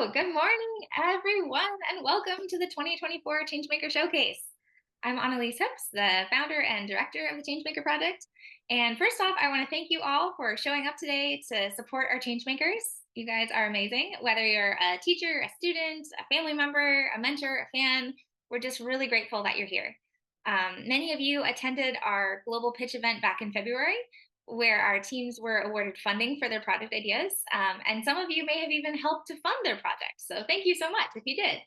Well, good morning, everyone, and welcome to the 2024 Changemaker Showcase. I'm Annalise Hips, the founder and director of the Changemaker Project. And first off, I want to thank you all for showing up today to support our Changemakers. You guys are amazing. Whether you're a teacher, a student, a family member, a mentor, a fan, we're just really grateful that you're here. Many of you attended our global pitch event back in February, where our teams were awarded funding for their project ideas. And some of you may have even helped to fund their projects. So thank you so much if you did.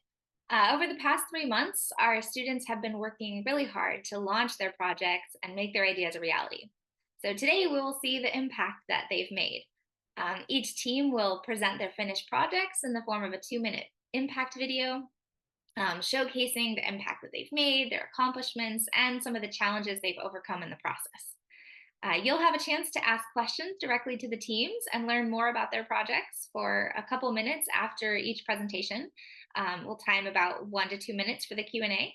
Over the past 3 months, our students have been working really hard to launch their projects and make their ideas a reality. So today we will see the impact that they've made. Each team will present their finished projects in the form of a 2-minute impact video, showcasing the impact that they've made, their accomplishments, and some of the challenges they've overcome in the process. You'll have a chance to ask questions directly to the teams and learn more about their projects for a couple minutes after each presentation. We'll time about 1 to 2 minutes for the Q&A.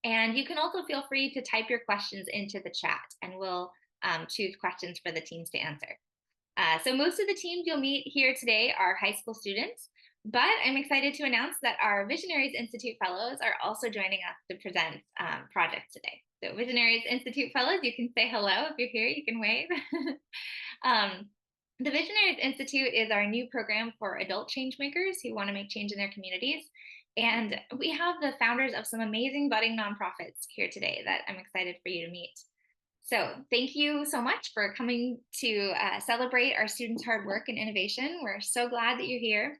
And you can also feel free to type your questions into the chat, and we'll choose questions for the teams to answer. So most of the teams you'll meet here today are high school students, but I'm excited to announce that our Visionaries Institute Fellows are also joining us to present projects today. So Visionaries Institute Fellows, you can say hello. If you're here, you can wave. The Visionaries Institute is our new program for adult change makers who want to make change in their communities. And we have the founders of some amazing budding nonprofits here today that I'm excited for you to meet. So thank you so much for coming to celebrate our students' hard work and innovation. We're so glad that you're here.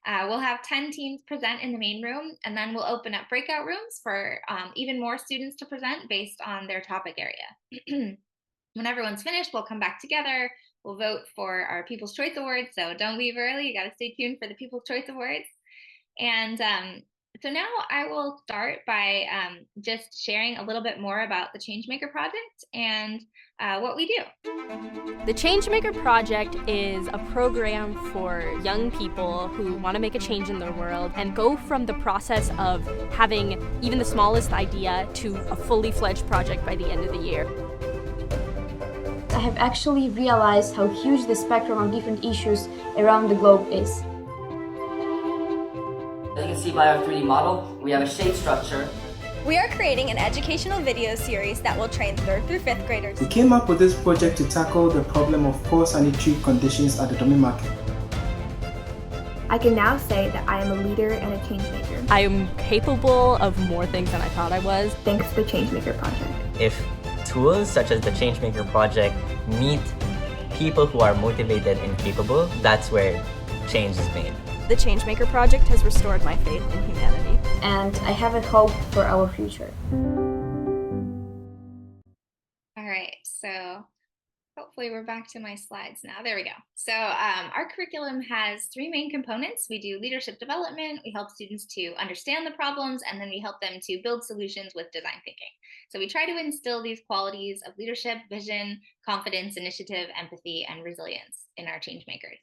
We'll have 10 teams present in the main room, and then we'll open up breakout rooms for even more students to present based on their topic area. When everyone's finished, we'll come back together. We'll vote for our People's Choice Awards, so don't leave early. You got to stay tuned for the People's Choice Awards. And so now I will start by just sharing a little bit more about the Changemaker Project and what we do. The Changemaker Project is a program for young people who want to make a change in their world and go from the process of having even the smallest idea to a fully fledged project by the end of the year. I have actually realized how huge the spectrum of different issues around the globe is. As you can see by our 3D model, we have a shade structure. We are creating an educational video series that will train 3rd through 5th graders. We came up with this project to tackle the problem of poor sanitary conditions at the dummy market. I can now say that I am a leader and a change maker. I am capable of more things than I thought I was. Thanks to the Changemaker Project. If tools such as the Changemaker Project meet people who are motivated and capable, that's where change is made. The Changemaker Project has restored my faith in humanity. And I have a hope for our future. All right, so hopefully we're back to my slides now. There we go. So our curriculum has 3 main components. We do leadership development, we help students to understand the problems, and then we help them to build solutions with design thinking. So we try to instill these qualities of leadership, vision, confidence, initiative, empathy, and resilience in our change makers.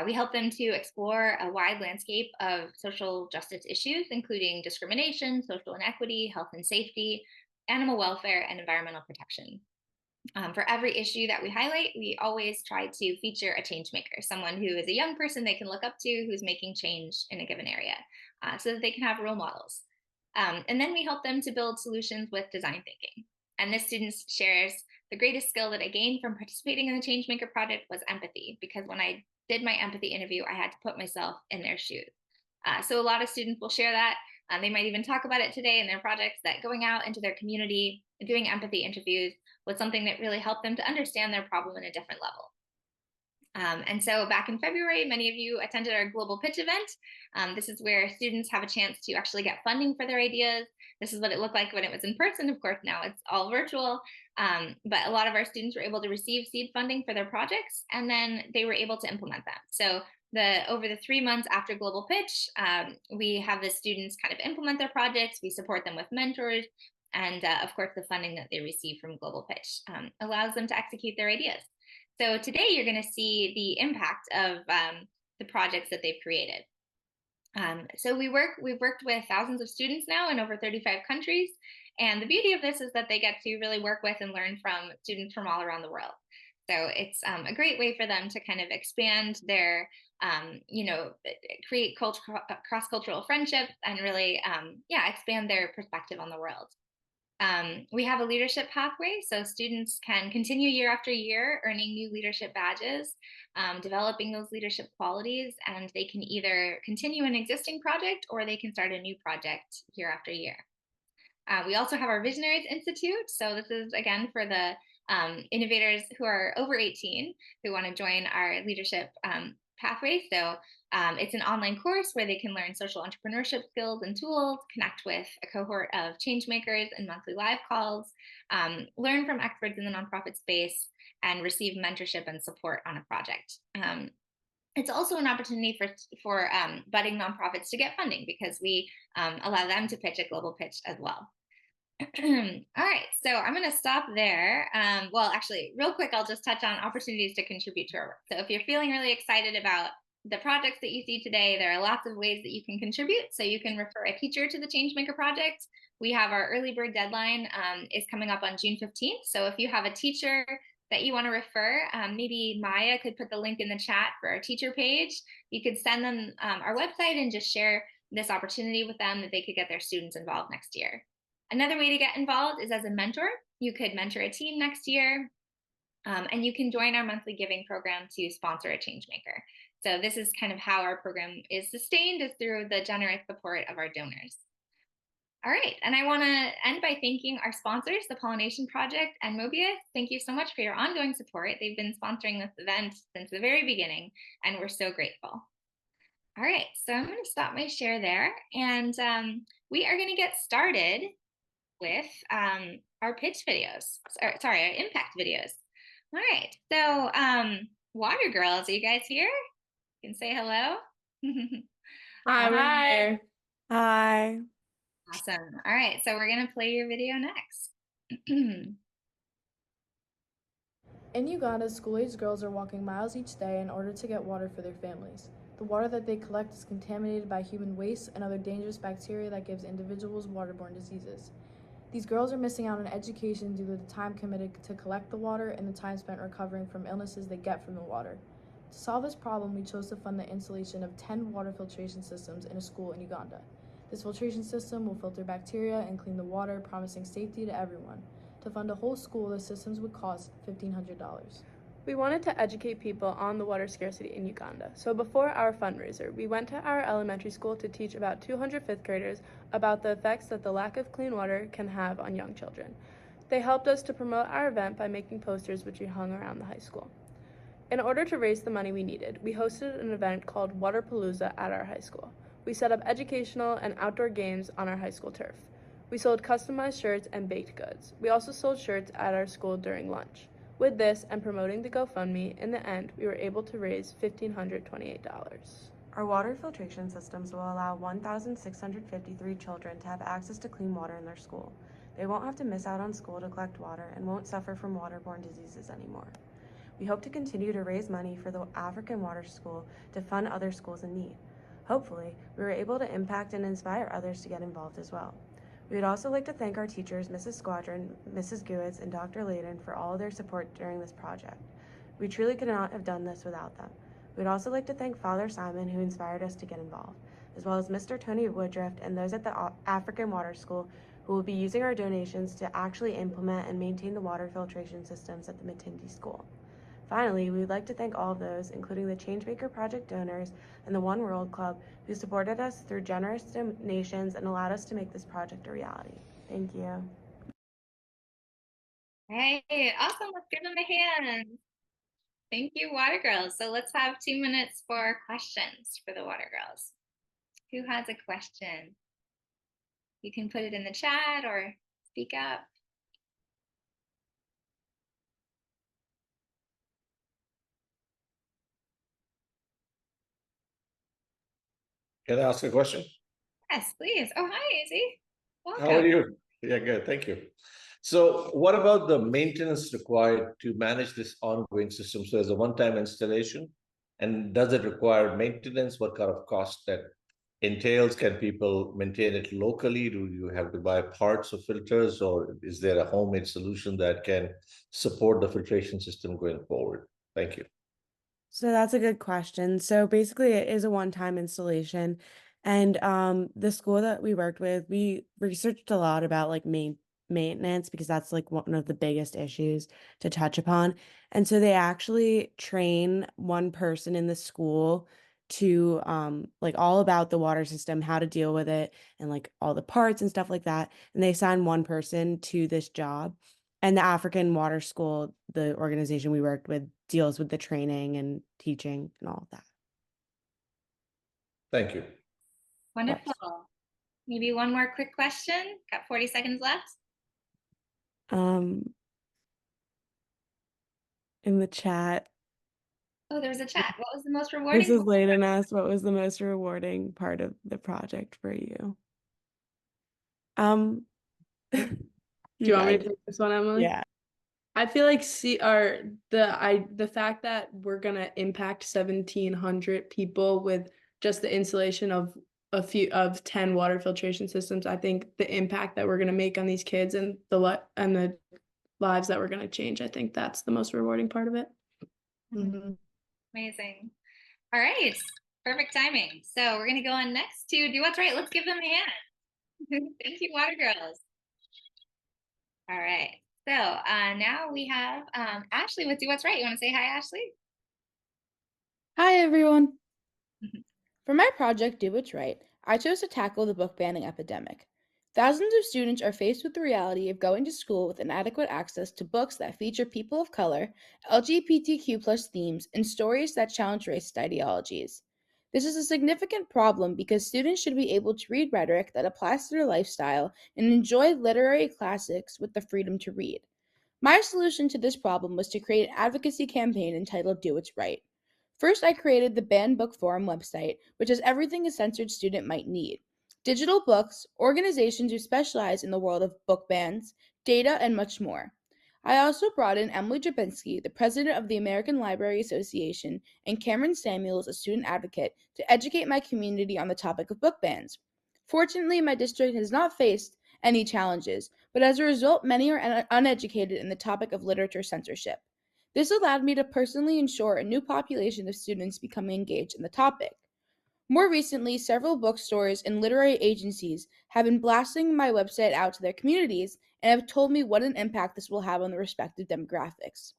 We help them to explore a wide landscape of social justice issues, including discrimination, social inequity, health and safety, animal welfare, and environmental protection. For every issue that we highlight, we always try to feature a change maker, someone who is a young person they can look up to who's making change in a given area, so that they can have role models. And then we help them to build solutions with design thinking. And this student shares the greatest skill that I gained from participating in the Changemaker Project was empathy, because when I did my empathy interview, I had to put myself in their shoes. So a lot of students will share that. They might even talk about it today in their projects, that going out into their community, doing empathy interviews was something that really helped them to understand their problem in a different level. And so back in February, many of you attended our global pitch event. This is where students have a chance to actually get funding for their ideas. This is what it looked like when it was in person. Of course, now it's all virtual. But a lot of our students were able to receive seed funding for their projects, and then they were able to implement them. So over the 3 months after global pitch, we have the students kind of implement their projects. We support them with mentors. And of course, the funding that they receive from global pitch allows them to execute their ideas. So today you're going to see the impact of the projects that they've created. So we've worked with thousands of students now in over 35 countries. And the beauty of this is that they get to really work with and learn from students from all around the world. So it's a great way for them to kind of expand their create cross-cultural friendships and really, expand their perspective on the world. We have a leadership pathway, so students can continue year after year earning new leadership badges, developing those leadership qualities, and they can either continue an existing project or they can start a new project year after year. We also have our Visionaries Institute. So this is, again, for the innovators who are over 18 who want to join our leadership pathway. So it's an online course where they can learn social entrepreneurship skills and tools, connect with a cohort of change makers in monthly live calls, learn from experts in the nonprofit space, and receive mentorship and support on a project. It's also an opportunity for budding nonprofits to get funding because we allow them to pitch a global pitch as well. All right, so I'm going to stop there. Well, actually, real quick, I'll just touch on opportunities to contribute to our work. So if you're feeling really excited about the projects that you see today, there are lots of ways that you can contribute. So you can refer a teacher to the Changemaker project. We have our early bird deadline is coming up on June 15th. So if you have a teacher that you want to refer, maybe Maya could put the link in the chat for our teacher page. You could send them our website and just share this opportunity with them that they could get their students involved next year. Another way to get involved is as a mentor. You could mentor a team next year, and you can join our monthly giving program to sponsor a Changemaker. So this is kind of how our program is sustained, is through the generous support of our donors. All right, and I want to end by thanking our sponsors, the Pollination Project and Mobius. Thank you so much for your ongoing support. They've been sponsoring this event since the very beginning, and we're so grateful. All right, so I'm going to stop my share there, and we are going to get started with our pitch videos, our impact videos. All right, so Water Girls, are you guys here? You can say hello. Hi, we're here. Hi. Awesome. All right, so we're gonna play your video next. In Uganda, school-aged girls are walking miles each day in order to get water for their families. The water that they collect is contaminated by human waste and other dangerous bacteria that gives individuals waterborne diseases. These girls are missing out on education due to the time committed to collect the water and the time spent recovering from illnesses they get from the water. To solve this problem, we chose to fund the installation of 10 water filtration systems in a school in Uganda. This filtration system will filter bacteria and clean the water, promising safety to everyone. To fund a whole school, the systems would cost $1,500. We wanted to educate people on the water scarcity in Uganda. So before our fundraiser, we went to our elementary school to teach about 200 fifth graders about the effects that the lack of clean water can have on young children. They helped us to promote our event by making posters which we hung around the high school. In order to raise the money we needed, we hosted an event called Waterpalooza at our high school. We set up educational and outdoor games on our high school turf. We sold customized shirts and baked goods. We also sold shirts at our school during lunch. With this and promoting the GoFundMe, in the end, we were able to raise $1,528. Our water filtration systems will allow 1,653 children to have access to clean water in their school. They won't have to miss out on school to collect water and won't suffer from waterborne diseases anymore. We hope to continue to raise money for the African Water School to fund other schools in need. Hopefully, we were able to impact and inspire others to get involved as well. We would also like to thank our teachers, Mrs. Squadron, Mrs. Gewitz, and Dr. Layden for all of their support during this project. We truly could not have done this without them. We would also like to thank Father Simon, who inspired us to get involved, as well as Mr. Tony Woodruff and those at the African Water School who will be using our donations to actually implement and maintain the water filtration systems at the Matindi School. Finally, we would like to thank all of those, including the Changemaker Project donors and the One World Club, who supported us through generous donations and allowed us to make this project a reality. Thank you. Hey, awesome. Let's give them a hand. Thank you, Water Girls. So let's have 2 minutes for questions for the Water Girls. Who has a question? You can put it in the chat or speak up. Can I ask a question? Yes, please. Oh, hi, Izzy. Welcome. How are you? Yeah, good. Thank you. So what about the maintenance required to manage this ongoing system? So as a one-time installation, and does it require maintenance? What kind of cost that entails? Can people maintain it locally? Do you have to buy parts of filters, or is there a homemade solution that can support the filtration system going forward? Thank you. So that's a good question. So basically, it is a one-time installation, and the school that we worked with, we researched a lot about like maintenance because that's like one of the biggest issues to touch upon. And so they actually train one person in the school to like all about the water system, how to deal with it, and like all the parts and stuff like that. And they assign one person to this job. And the African Water School, the organization we worked with, deals with the training and teaching and all of that. Thank you. Wonderful. Maybe one more quick question. Got 40 seconds left. In the chat. Oh, there's a chat. What was the most rewarding? This is Layden asked, what was the most rewarding part of the project for you? Do you want me to take this one, Emily? Yeah. I feel like the fact that we're gonna impact 1,700 people with just the installation of 10 water filtration systems. I think the impact that we're gonna make on these kids and the lives that we're gonna change. I think that's the most rewarding part of it. Amazing. All right. Perfect timing. So we're gonna go on next to Do What's Right. Let's give them a hand. Thank you, Water Girls. All right. So now we have Ashley with Do What's Right. You want to say hi, Ashley? Hi, everyone. For my project, Do What's Right, I chose to tackle the book banning epidemic. Thousands of students are faced with the reality of going to school with inadequate access to books that feature people of color, LGBTQ+ themes, and stories that challenge racist ideologies. This is a significant problem because students should be able to read rhetoric that applies to their lifestyle and enjoy literary classics with the freedom to read. My solution to this problem was to create an advocacy campaign entitled Do What's Right. First, I created the Banned Book Forum website, which has everything a censored student might need: digital books, organizations who specialize in the world of book bans, data, and much more. I also brought in Emily Drabinski, the president of the American Library Association, and Cameron Samuels, a student advocate, to educate my community on the topic of book bans. Fortunately, my district has not faced any challenges, but as a result, many are uneducated in the topic of literature censorship. This allowed me to personally ensure a new population of students becoming engaged in the topic. More recently, several bookstores and literary agencies have been blasting my website out to their communities and have told me what an impact this will have on the respective demographics.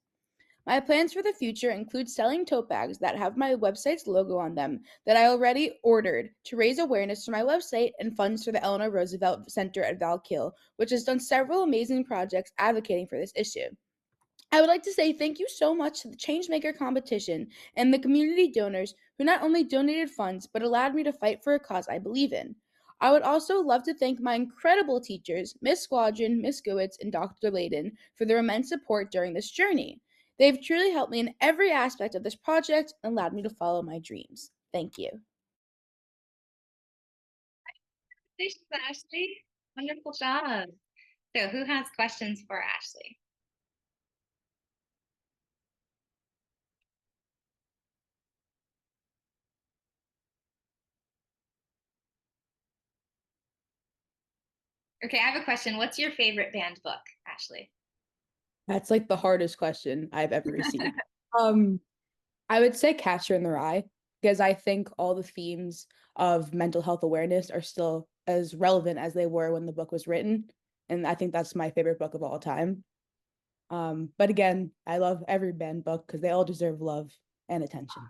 My plans for the future include selling tote bags that have my website's logo on them that I already ordered to raise awareness for my website and funds for the Eleanor Roosevelt Center at Valkill, which has done several amazing projects advocating for this issue. I would like to say thank you so much to the Changemaker competition and the community donors who not only donated funds but allowed me to fight for a cause I believe in. I would also love to thank my incredible teachers, Miss Squadron, Miss Gowitz, and Dr. Layden, for their immense support during this journey. They've truly helped me in every aspect of this project and allowed me to follow my dreams. Thank you. Thanks, Ashley. Wonderful job. So who has questions for Ashley? Okay, I have a question. What's your favorite banned book, Ashley? That's like the hardest question I've ever received. I would say Catcher in the Rye, because I think all the themes of mental health awareness are still as relevant as they were when the book was written. And I think that's my favorite book of all time. But again, I love every banned book because they all deserve love and attention.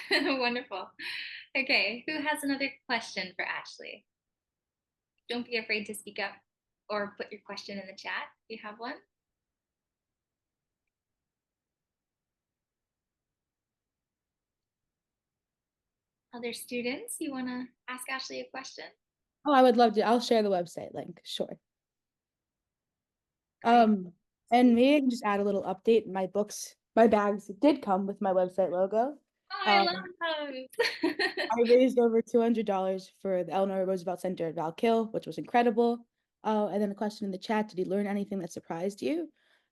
Wonderful. Okay, who has another question for Ashley? Don't be afraid to speak up or put your question in the chat if you have one. Other students, you want to ask Ashley a question? Oh, I would love to. I'll share the website link. Sure. And maybe I can just add a little update. My bags did come with my website logo. Oh, I love those. I raised over $200 for the Eleanor Roosevelt Center at Valkill, which was incredible. And then a question in the chat: did you learn anything that surprised you?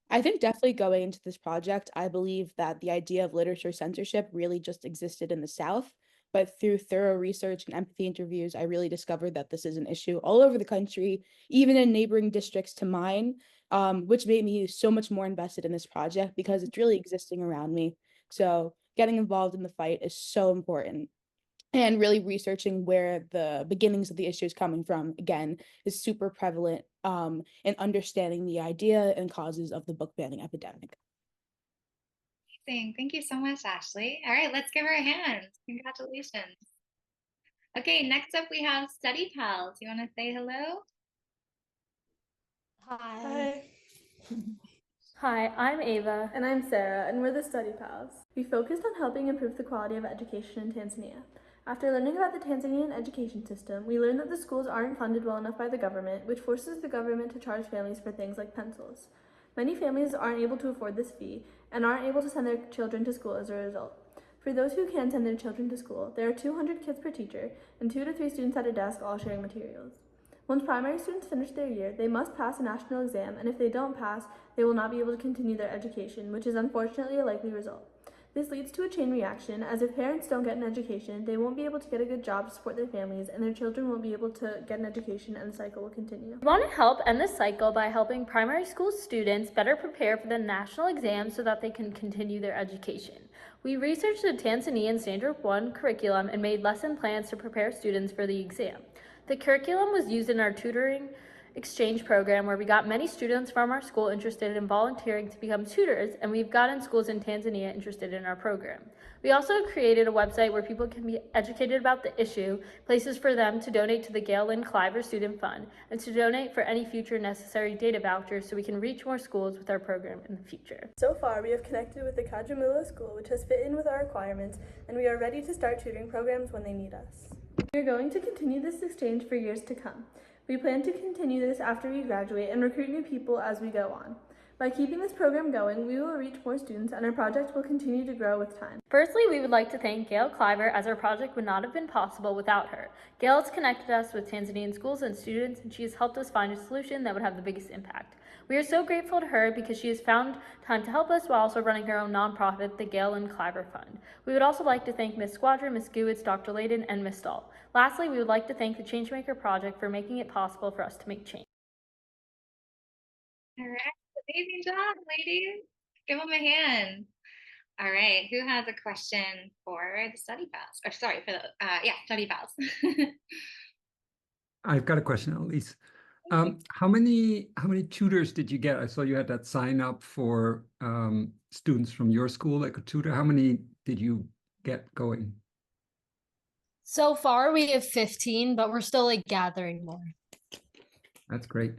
I think definitely going into this project, I believe that the idea of literature censorship really just existed in the South. But through thorough research and empathy interviews, I really discovered that this is an issue all over the country, even in neighboring districts to mine, which made me so much more invested in this project because it's really existing around me. So getting involved in the fight is so important. And really researching where the beginnings of the issue is coming from, again, is super prevalent in understanding the idea and causes of the book banning epidemic. Amazing. Thank you so much, Ashley. All right, let's give her a hand. Congratulations. Okay, next up we have Study Pals. You want to say hello? Hi. Hi, I'm Ava. And I'm Sarah, and we're the Study Pals. We focused on helping improve the quality of education in Tanzania. After learning about the Tanzanian education system, we learned that the schools aren't funded well enough by the government, which forces the government to charge families for things like pencils. Many families aren't able to afford this fee and aren't able to send their children to school as a result. For those who can send their children to school, there are 200 kids per teacher and 2 to 3 students at a desk, all sharing materials. Once primary students finish their year, they must pass a national exam, and if they don't pass, they will not be able to continue their education, which is unfortunately a likely result. This leads to a chain reaction, as if parents don't get an education, they won't be able to get a good job to support their families, and their children won't be able to get an education, and the cycle will continue. We want to help end this cycle by helping primary school students better prepare for the national exam so that they can continue their education. We researched the Tanzanian Standard 1 curriculum and made lesson plans to prepare students for the exam. The curriculum was used in our tutoring exchange program, where we got many students from our school interested in volunteering to become tutors, and we've gotten schools in Tanzania interested in our program. We also created a website where people can be educated about the issue, places for them to donate to the Gail Lynn Cliver Student Fund, and to donate for any future necessary data vouchers so we can reach more schools with our program in the future. So far, we have connected with the Kajamilo School, which has fit in with our requirements, and we are ready to start tutoring programs when they need us. We are going to continue this exchange for years to come. We plan to continue this after we graduate and recruit new people as we go on. By keeping this program going, we will reach more students, and our project will continue to grow with time. Firstly, we would like to thank Gail Cliver, as our project would not have been possible without her. Gail has connected us with Tanzanian schools and students, and she has helped us find a solution that would have the biggest impact. We are so grateful to her because she has found time to help us while also running her own nonprofit, the Gail and Cliver Fund. We would also like to thank Ms. Squadron, Ms. Gewitz, Dr. Layden, and Ms. Stahl. Lastly, we would like to thank the Changemaker Project for making it possible for us to make change. All right, amazing job, ladies. Give them a hand. All right, who has a question for the Study Pals? Or sorry, for the, Study Pals. I've got a question, Elise. How many tutors did you get? I saw you had that sign up for students from your school that could tutor. How many did you get going? So far, we have 15, but we're still gathering more. That's great.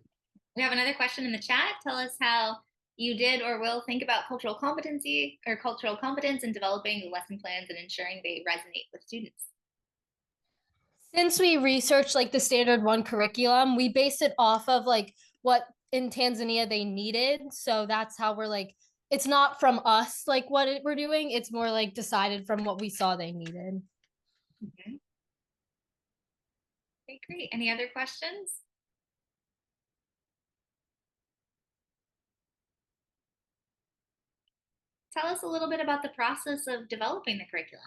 We have another question in the chat. Tell us how you did or will think about cultural competency or cultural competence in developing the lesson plans and ensuring they resonate with students. Since we researched the Standard 1 curriculum, we based it off of what in Tanzania they needed. So that's how we're it's not from us what we're doing. It's more decided from what we saw they needed. Okay. Okay, great. Any other questions? Tell us a little bit about the process of developing the curriculum.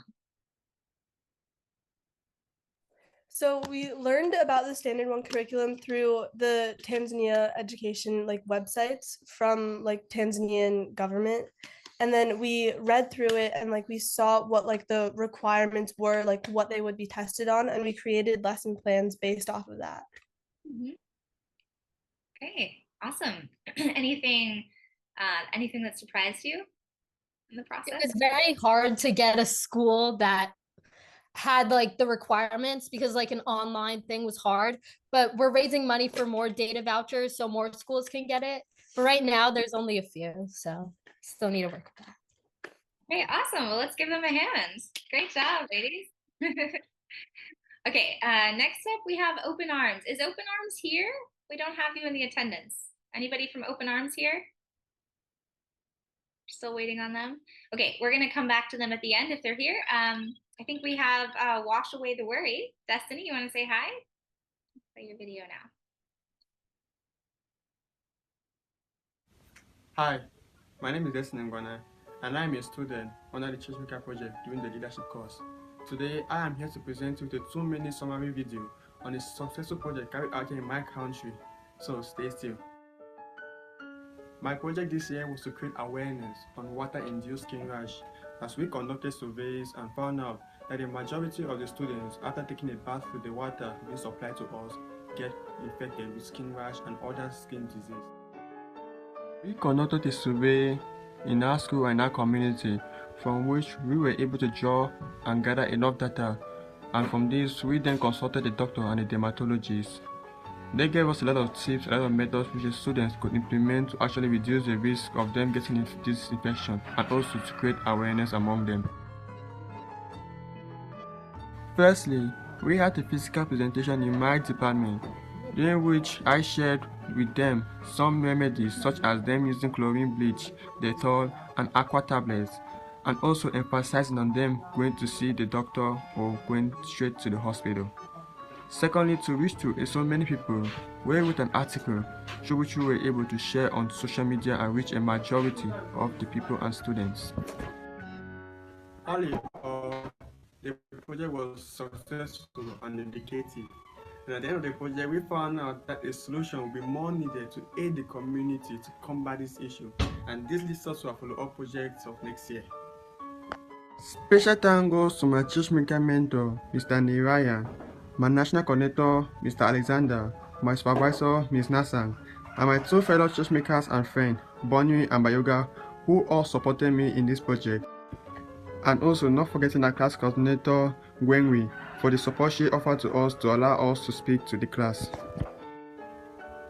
So we learned about the Standard 1 curriculum through the Tanzania education websites from Tanzanian government. And then we read through it and we saw what the requirements were, what they would be tested on, and we created lesson plans based off of that. Mm-hmm. Okay, awesome. Anything that surprised you in the process? It was very hard to get a school that had the requirements, because an online thing was hard, but we're raising money for more data vouchers so more schools can get it. But right now there's only a few, so still need to work with that. Okay, awesome. Well, let's give them a hand. Great job, ladies. Okay, next up we have Open Arms. Is Open Arms here? We don't have you in the attendance. Anybody from Open Arms here? Still waiting on them. Okay, we're gonna come back to them at the end if they're here. I think we have Wash Away the Worry. Destiny, you want to say hi? Play your video now. Hi, my name is Destiny Ngwana, and I'm a student under the Changemaker project doing the leadership course. Today, I am here to present you with a 2-minute summary video on a successful project carried out in my country, so stay still. My project this year was to create awareness on water-induced skin rash as we conducted surveys and found out that the majority of the students, after taking a bath with the water being supplied to us, get infected with skin rash and other skin disease. We conducted a survey in our school and our community, from which we were able to draw and gather enough data, and from this we then consulted the doctor and the dermatologist. They gave us a lot of tips, a lot of methods which the students could implement to actually reduce the risk of them getting this infection, and also to create awareness among them. Firstly, we had a physical presentation in my department, during which I shared with them some remedies such as them using chlorine bleach, Dettol, and aqua tablets, and also emphasizing on them going to see the doctor or going straight to the hospital. Secondly, to reach to so many people, we wrote an article through which we were able to share on social media and reach a majority of the people and students. The project was successful and indicative. And at the end of the project, we found out that a solution will be more needed to aid the community to combat this issue. And this leads us to our follow-up projects of next year. Special thanks goes to my Changemaker mentor, Mr. Nirayan, my national coordinator, Mr. Alexander, my supervisor, Ms. Nasang, and my two fellow Changemakers and friends, Bonnie and Bayoga, who all supported me in this project. And also not forgetting our class coordinator, Gwenwi, for the support she offered to us to allow us to speak to the class.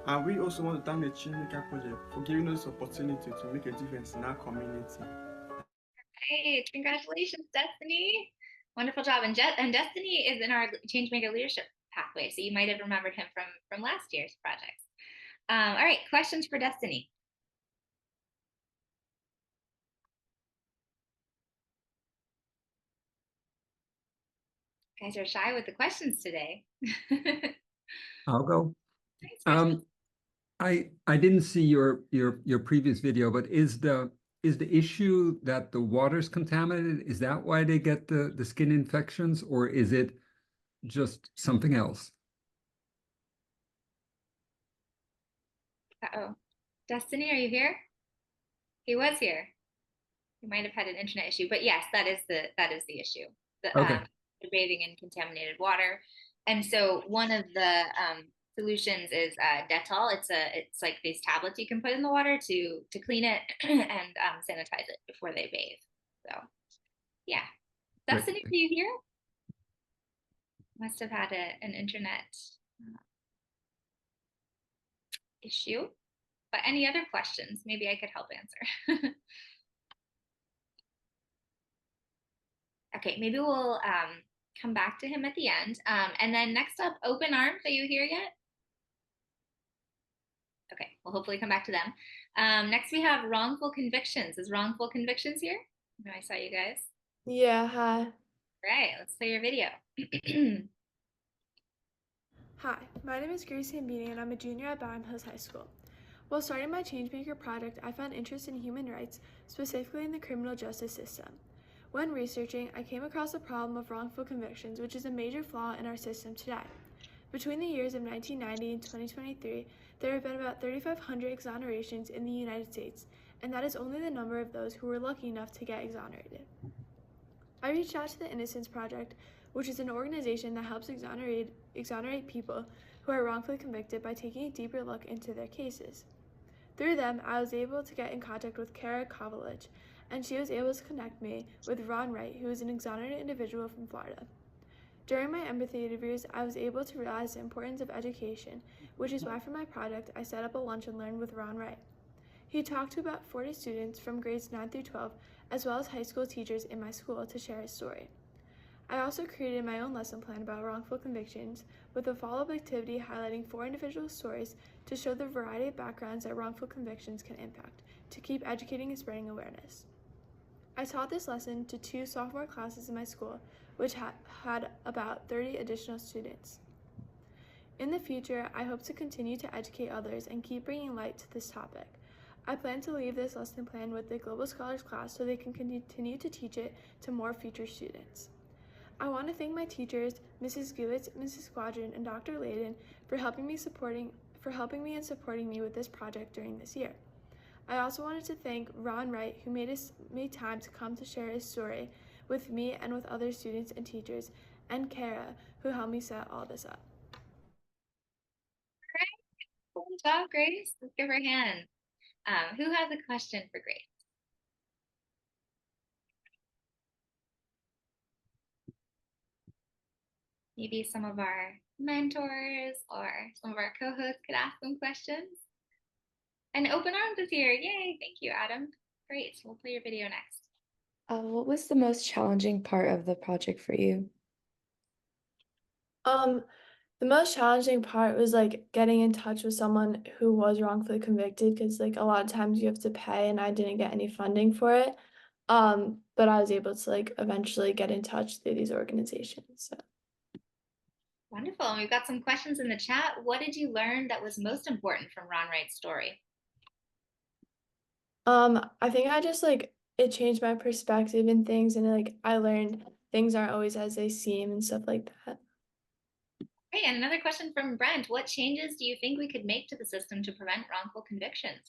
And we also want to thank the Changemaker Project for giving us the opportunity to make a difference in our community. Hey, congratulations, Destiny. Wonderful job. And Destiny is in our Changemaker leadership pathway, so you might have remembered him from last year's projects. All right, questions for Destiny. Guys are shy with the questions today. I'll go. I didn't see your previous video, but is the issue that the water's contaminated? Is that why they get the skin infections, or is it just something else? Uh-oh. Destiny, are you here? He was here. He might have had an internet issue, but yes, that is the issue. Okay. Bathing in contaminated water. And so one of the solutions is Dettol. It's like these tablets you can put in the water to clean it and sanitize it before they bathe. So yeah. Destiny, do you hear? Must have had an internet issue. But any other questions? Maybe I could help answer. Okay, maybe we'll come back to him at the end. And then next up, Open Arms. Are you here yet? Okay, we'll hopefully come back to them. Next, we have Wrongful Convictions. Is Wrongful Convictions here? I saw you guys. Yeah, hi. All right, let's play your video. Hi, my name is Grace Hambini and I'm a junior at Barham Hills High School. While starting my Changemaker project, I found interest in human rights, specifically in the criminal justice system. When researching, I came across the problem of wrongful convictions, which is a major flaw in our system today. Between the years of 1990 and 2023, there have been about 3,500 exonerations in the United States, and that is only the number of those who were lucky enough to get exonerated. I reached out to the Innocence Project, which is an organization that helps exonerate people who are wrongfully convicted by taking a deeper look into their cases. Through them, I was able to get in contact with Kara Kovalich, and she was able to connect me with Ron Wright, who is an exonerated individual from Florida. During my empathy interviews, I was able to realize the importance of education, which is why for my project, I set up a lunch and learn with Ron Wright. He talked to about 40 students from grades 9 through 12, as well as high school teachers in my school to share his story. I also created my own lesson plan about wrongful convictions with a follow-up activity highlighting 4 individual stories to show the variety of backgrounds that wrongful convictions can impact, to keep educating and spreading awareness. I taught this lesson to 2 sophomore classes in my school, which had about 30 additional students. In the future, I hope to continue to educate others and keep bringing light to this topic. I plan to leave this lesson plan with the Global Scholars class so they can continue to teach it to more future students. I want to thank my teachers, Mrs. Gewitz, Mrs. Squadron, and Dr. Layden for helping me and supporting me with this project during this year. I also wanted to thank Ron Wright, who made time to come to share his story with me and with other students and teachers, and Kara, who helped me set all this up. Good job, Grace. Let's give her a hand. Who has a question for Grace? Maybe some of our mentors or some of our co-hosts could ask some questions. And Open Arms is here. Yay. Thank you, Adam. Great. We'll play your video next. What was the most challenging part of the project for you? The most challenging part was like getting in touch with someone who was wrongfully convicted, because like a lot of times you have to pay and I didn't get any funding for it. But I was able to like eventually get in touch through these organizations. So. Wonderful. And we've got some questions in the chat. What did you learn that was most important from Ron Wright's story? I think I just like it changed my perspective in things, and like I learned things aren't always as they seem and stuff like that. Great. And another question from Brent. What changes do you think we could make to the system to prevent wrongful convictions?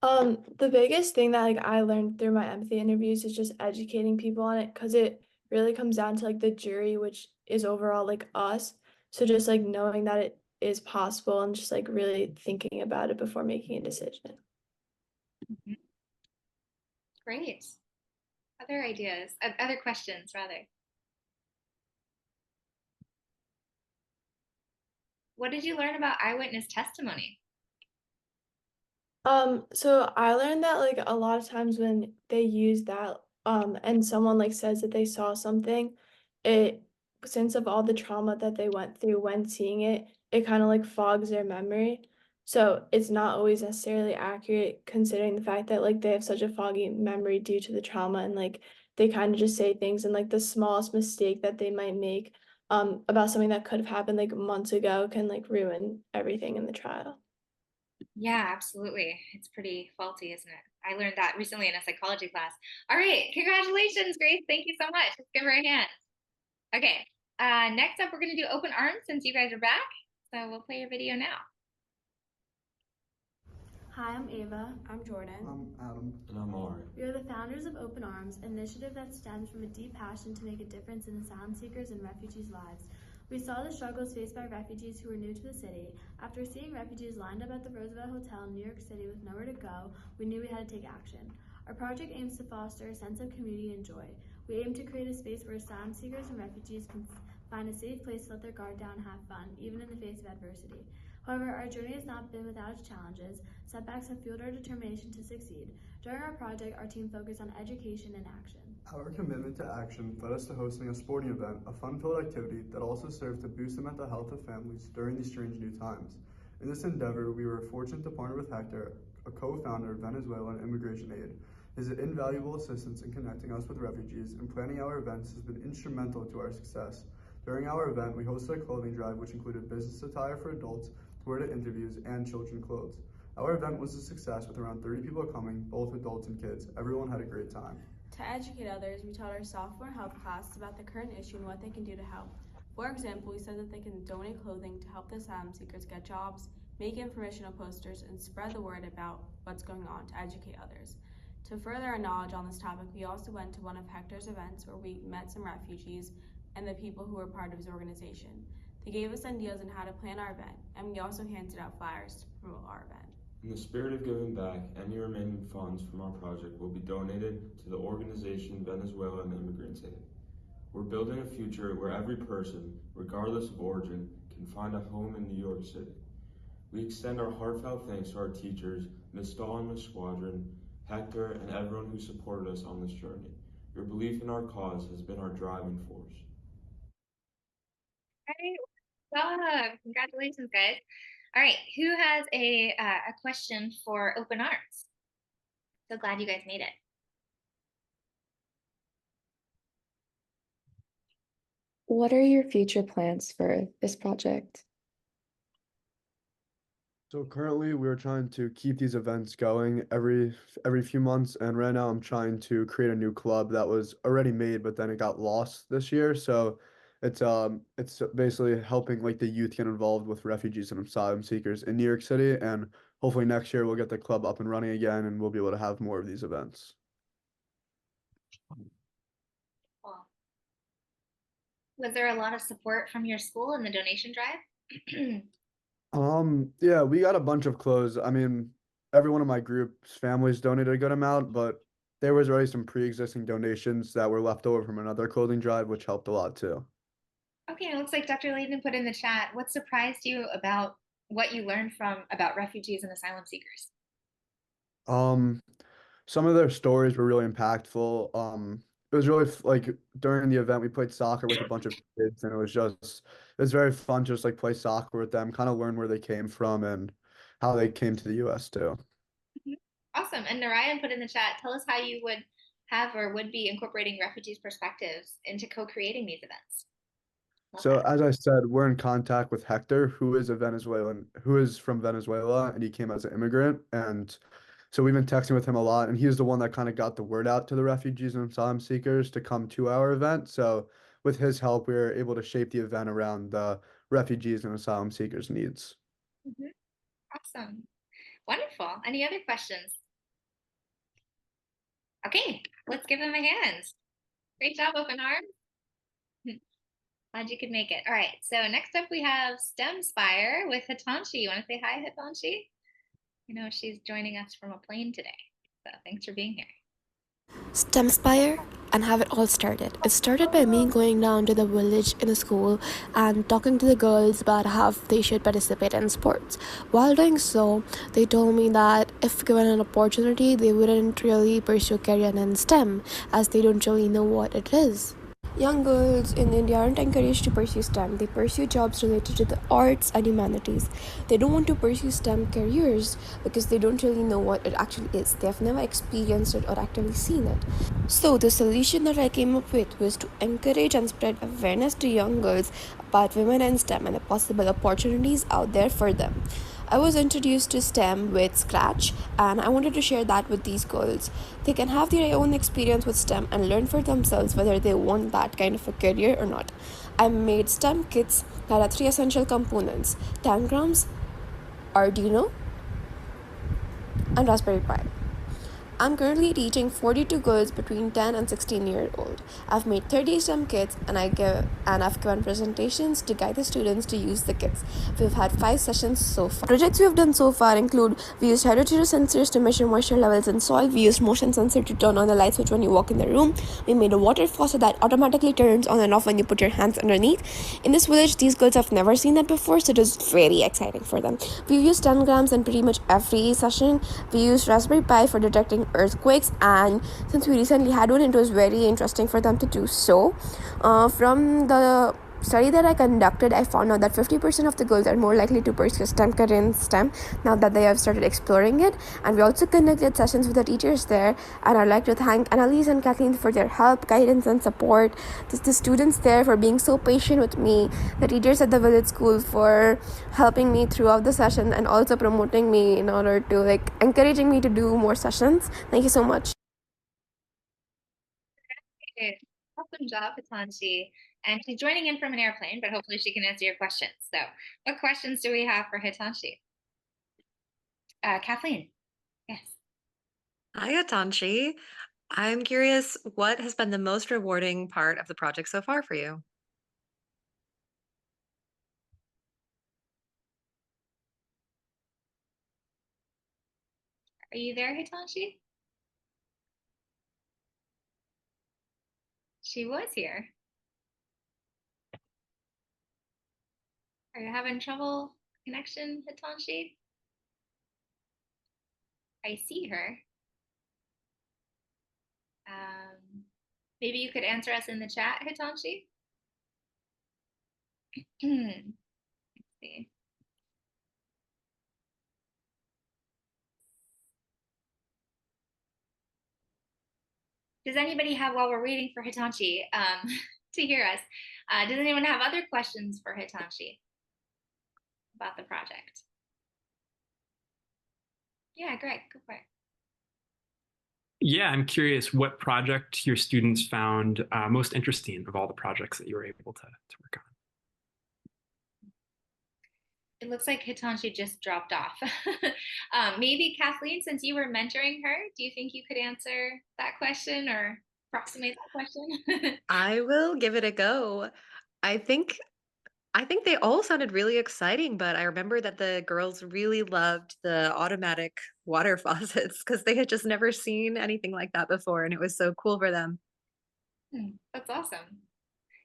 The biggest thing that like I learned through my empathy interviews is just educating people on it, because it really comes down to like the jury, which is overall like us. So just like knowing that it is possible and just like really thinking about it before making a decision. Mm-hmm. Great. Other ideas, other questions rather. What did you learn about eyewitness testimony? So I learned that like a lot of times when they use that, and someone like says that they saw something, it, since of all the trauma that they went through when seeing it, it kind of like fogs their memory. So it's not always necessarily accurate, considering the fact that like they have such a foggy memory due to the trauma, and like they kind of just say things, and like the smallest mistake that they might make about something that could have happened like months ago can like ruin everything in the trial. Yeah, absolutely. It's pretty faulty, isn't it? I learned that recently in a psychology class. All right, congratulations, Grace. Thank you so much. Let's give her a hand. Okay, next up, we're going to do Open Arms since you guys are back. So we'll play your video now. Hi, I'm Ava. I'm Jordan. I'm Adam. And I'm Ari. We are the founders of Open Arms, an initiative that stems from a deep passion to make a difference in asylum seekers and refugees' lives. We saw the struggles faced by refugees who were new to the city. After seeing refugees lined up at the Roosevelt Hotel in New York City with nowhere to go, we knew we had to take action. Our project aims to foster a sense of community and joy. We aim to create a space where asylum seekers and refugees can find a safe place to let their guard down and have fun, even in the face of adversity. However, our journey has not been without its challenges. Setbacks have fueled our determination to succeed. During our project, our team focused on education and action. Our commitment to action led us to hosting a sporting event, a fun-filled activity that also served to boost the mental health of families during these strange new times. In this endeavor, we were fortunate to partner with Hector, a co-founder of Venezuelan Immigration Aid. His invaluable assistance in connecting us with refugees and planning our events has been instrumental to our success. During our event, we hosted a clothing drive which included business attire for adults, tour-to interviews, and children's clothes. Our event was a success with around 30 people coming, both adults and kids. Everyone had a great time. To educate others, we taught our sophomore health class about the current issue and what they can do to help. For example, we said that they can donate clothing to help the asylum seekers get jobs, make informational posters, and spread the word about what's going on to educate others. To further our knowledge on this topic, we also went to one of Hector's events where we met some refugees and the people who were part of his organization. They gave us ideas on how to plan our event, and we also handed out flyers to promote our event. In the spirit of giving back, any remaining funds from our project will be donated to the organization Venezuelan Immigrants Aid. We're building a future where every person, regardless of origin, can find a home in New York City. We extend our heartfelt thanks to our teachers, Ms. Stahl and Ms. Squadron, Hector, and everyone who supported us on this journey. Your belief in our cause has been our driving force. Congratulations, guys. All right, who has a question for Open Arms? So glad you guys made it. What are your future plans for this project? So currently we're trying to keep these events going every few months, and right now I'm trying to create a new club that was already made but then it got lost this year. So It's basically helping like the youth get involved with refugees and asylum seekers in New York City, and hopefully next year we'll get the club up and running again, and we'll be able to have more of these events. Cool. Was there a lot of support from your school in the donation drive? Yeah, we got a bunch of clothes. I mean, every one of my group's families donated a good amount, but there was already some pre-existing donations that were left over from another clothing drive, which helped a lot too. Okay, it looks like Dr. Layden put in the chat, what surprised you about what you learned from about refugees and asylum seekers? Um, some of their stories were really impactful. It was really like during the event we played soccer with a bunch of kids, and it was very fun to just like play soccer with them, kind of learn where they came from and how they came to the US too. Mhm. Awesome. And Narayan put in the chat, tell us how you would have or would be incorporating refugees' perspectives into co-creating these events. Love So that. as I said, we're in contact with Hector, who is from Venezuela, and he came as an immigrant. And so we've been texting with him a lot, and he's the one that kind of got the word out to the refugees and asylum seekers to come to our event. So with his help, we were able to shape the event around the refugees and asylum seekers' needs. Mhm. Awesome. Wonderful. Any other questions? Okay, let's give them a hand. Great job, Open Arms. Glad you could make it. All right, so next up we have STEM Spire with Hitanshi. You want to say hi, Hitanshi? I know she's joining us from a plane today, so thanks for being here. STEMspire and how it all started. It started by me going down to the village in the school and talking to the girls about how they should participate in sports. While doing so, they told me that if given an opportunity, they wouldn't really pursue career in STEM as they don't really know what it is. Young girls in India aren't encouraged to pursue STEM. They pursue jobs related to the arts and humanities. They don't want to pursue STEM careers because they don't really know what it actually is. They have never experienced it or actively seen it. So the solution that I came up with was to encourage and spread awareness to young girls about women in STEM and the possible opportunities out there for them. I was introduced to STEM with Scratch, and I wanted to share that with these girls. They can have their own experience with STEM and learn for themselves whether they want that kind of a career or not. I made STEM kits that have 3 essential components: tangrams, Arduino, and Raspberry Pi. I'm currently teaching 42 girls between 10 and 16 years old. I've made 30 STEM kits and I've given presentations to guide the students to use the kits. We've had 5 sessions so far. Projects we've done so far include we used hydrogen sensors to measure moisture levels in soil. We used motion sensor to turn on the light switch when you walk in the room. We made a water faucet that automatically turns on and off when you put your hands underneath. In this village, these girls have never seen that before, so it is very exciting for them. We've used 10 grams in pretty much every session. We used Raspberry Pi for detecting earthquakes, and since we recently had one, it was very interesting for them to do so. From the study that I conducted, I found out that 50% of the girls are more likely to pursue STEM career in STEM now that they have started exploring it. And we also conducted sessions with the teachers there, and I'd like to thank Annalise and Kathleen for their help, guidance, and support. The students there for being so patient with me, the teachers at the village school for helping me throughout the session and also promoting me in order to encouraging me to do more sessions. Thank you so much. Okay. Awesome job, Hitanshi. And she's joining in from an airplane, but hopefully she can answer your questions. So what questions do we have for Hitanshi? Kathleen, yes. Hi, Atanshi. I'm curious, what has been the most rewarding part of the project so far for you? Are you there, Hitanshi? She was here. Are you having trouble connection, Hitanshi? I see her. Maybe you could answer us in the chat, Hitanshi? Let's see. Does anybody have, while we're waiting for Hitanshi to hear us, does anyone have other questions for Hitanshi about the project? Yeah, great, go for it. Yeah, I'm curious what project your students found most interesting of all the projects that you were able to work on. It looks like Hitanshi just dropped off. Maybe Kathleen, since you were mentoring her, do you think you could answer that question or approximate that question? I will give it a go. I think I think they all sounded really exciting, but I remember that the girls really loved the automatic water faucets because they had just never seen anything like that before, and it was so cool for them. That's awesome.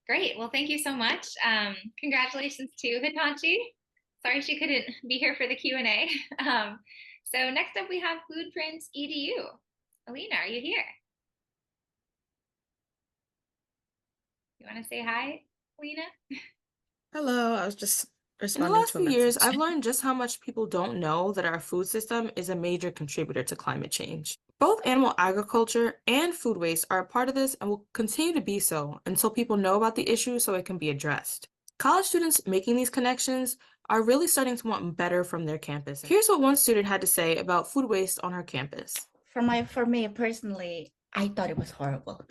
Great. Well, thank you so much. Congratulations to Hitanshi. Sorry she couldn't be here for the Q&A. So next up we have Foodprint EDU. Alina, are you here? You want to say hi, Alina? Hello, I was just In the responding last to a few years, message. I've learned just how much people don't know that our food system is a major contributor to climate change. Both animal agriculture and food waste are a part of this and will continue to be so until people know about the issue so it can be addressed. College students making these connections are really starting to want better from their campus. Here's what one student had to say about food waste on her campus. For me personally, I thought it was horrible.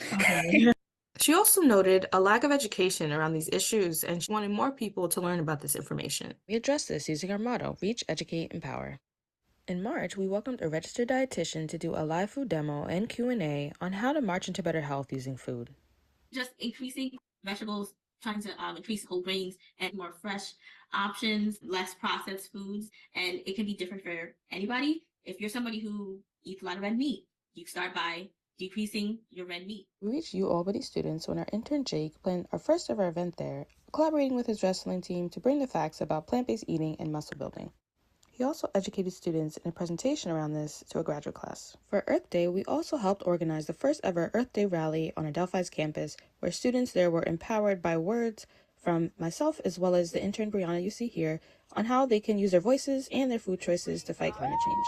She also noted a lack of education around these issues and she wanted more people to learn about this information. We addressed this using our motto, Reach, Educate, Empower. In March, we welcomed a registered dietitian to do a live food demo and Q&A on how to march into better health using food. Just increasing vegetables, trying to increase whole grains and more fresh options, less processed foods, and it can be different for anybody. If you're somebody who eats a lot of red meat, you start by decreasing your red meat. We reached U Albany students when our intern Jake planned our first ever event there, collaborating with his wrestling team to bring the facts about plant-based eating and muscle building. He also educated students in a presentation around this to a graduate class. For Earth Day, we also helped organize the first ever Earth Day rally on Adelphi's campus, where students there were empowered by words from myself as well as the intern Brianna you see here on how they can use their voices and their food choices to fight climate change.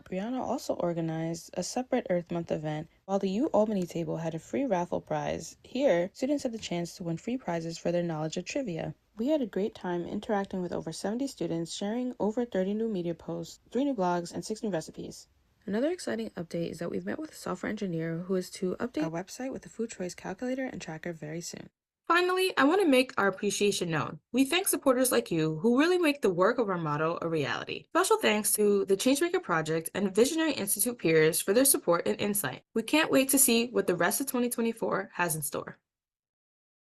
Brianna also organized a separate Earth Month event. While the U Albany table had a free raffle prize, here, students had the chance to win free prizes for their knowledge of trivia. We had a great time interacting with over 70 students, sharing over 30 new media posts, 3 new blogs, and 6 new recipes. Another exciting update is that we've met with a software engineer who is to update our website with a food choice calculator and tracker very soon. Finally, I want to make our appreciation known. We thank supporters like you who really make the work of our motto a reality. Special thanks to the Changemaker Project and Visionaries Institute peers for their support and insight. We can't wait to see what the rest of 2024 has in store.